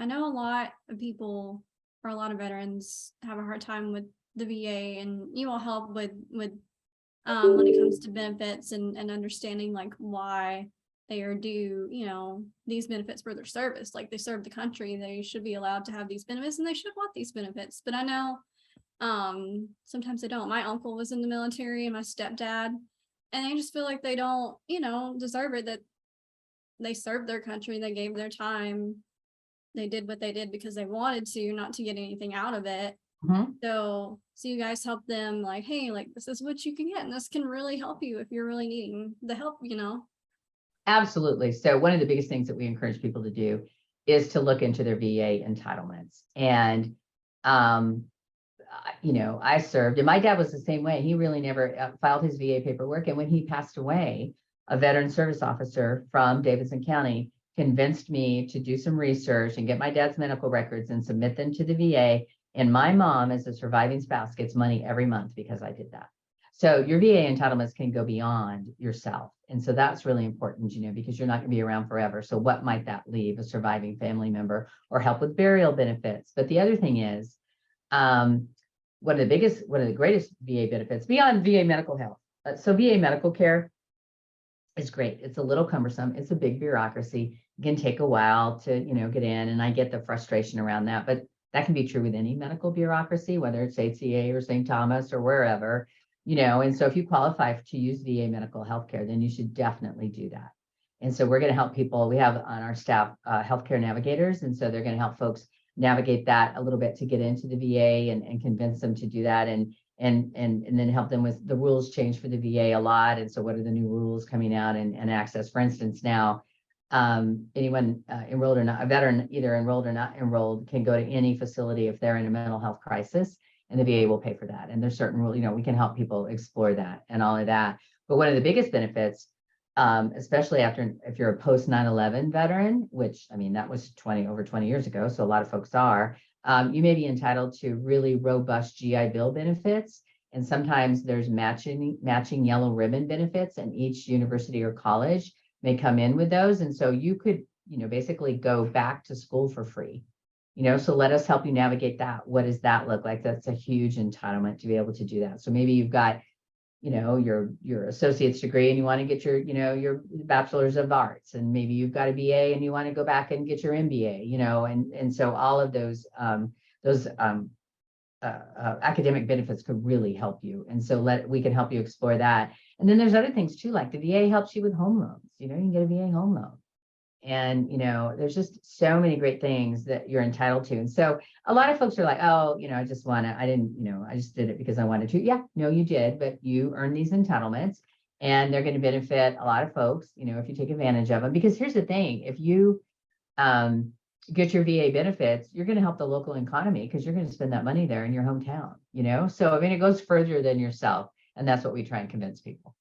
I know a lot of people or a lot of veterans have a hard time with the VA, and you all help with when it comes to benefits and understanding like why they are due, these benefits for their service. Like they serve the country, they should be allowed to have these benefits and they should want these benefits. But I know sometimes they don't. My uncle was in the military and my stepdad, and they just feel like they don't, deserve it, that they served their country, they gave their time, they did what they did because they wanted to, not to get anything out of it. Mhm. So you guys help them like, hey, like this is what you can get, and this can really help you if you're really needing the help. Absolutely. So one of the biggest things that we encourage people to do is to look into their VA entitlements. And, I served, and my dad was the same way. He really never filed his VA paperwork. And when he passed away, a veteran service officer from Davidson County convinced me to do some research and get my dad's medical records and submit them to the VA. And my mom, as a surviving spouse, gets money every month because I did that. So your VA entitlements can go beyond yourself. And so that's really important, because you're not going to be around forever. So what might that leave? A surviving family member or help with burial benefits. But the other thing is, one of the greatest VA benefits beyond VA medical health. So VA medical care is great. It's a little cumbersome. It's a big bureaucracy. It can take a while to, get in. And I get the frustration around that, but that can be true with any medical bureaucracy, whether it's HCA or St. Thomas or wherever, and so if you qualify to use VA medical healthcare, then you should definitely do that. And so we're going to help people. We have on our staff healthcare navigators. And so they're going to help folks navigate that a little bit to get into the VA and convince them to do that. And then help them with the rules change for the VA a lot. And so what are the new rules coming out and access? For instance, now anyone enrolled or not, a veteran either enrolled or not enrolled can go to any facility if they're in a mental health crisis, and the VA will pay for that. And there's certain rules, we can help people explore that and all of that. But one of the biggest benefits, especially if you're a post 9/11 veteran, which that was over 20 years ago, so a lot of folks are, you may be entitled to really robust GI Bill benefits. And sometimes there's matching yellow ribbon benefits, and each university or college may come in with those. And so you could, basically go back to school for free. So let us help you navigate that. What does that look like? That's a huge entitlement to be able to do that. So maybe you've got, your associate's degree and you want to get your bachelor's of arts, and maybe you've got a BA and you want to go back and get your MBA, and so all of those academic benefits could really help you. And so we can help you explore that. And then there's other things too, like the VA helps you with home loans. You can get a VA home loan. And, there's just so many great things that you're entitled to. And so a lot of folks are like, oh, I just did it because I wanted to. Yeah, no, you did, but you earn these entitlements and they're going to benefit a lot of folks, if you take advantage of them. Because here's the thing, if you get your VA benefits, you're going to help the local economy because you're going to spend that money there in your hometown, So, it goes further than yourself. And that's what we try and convince people.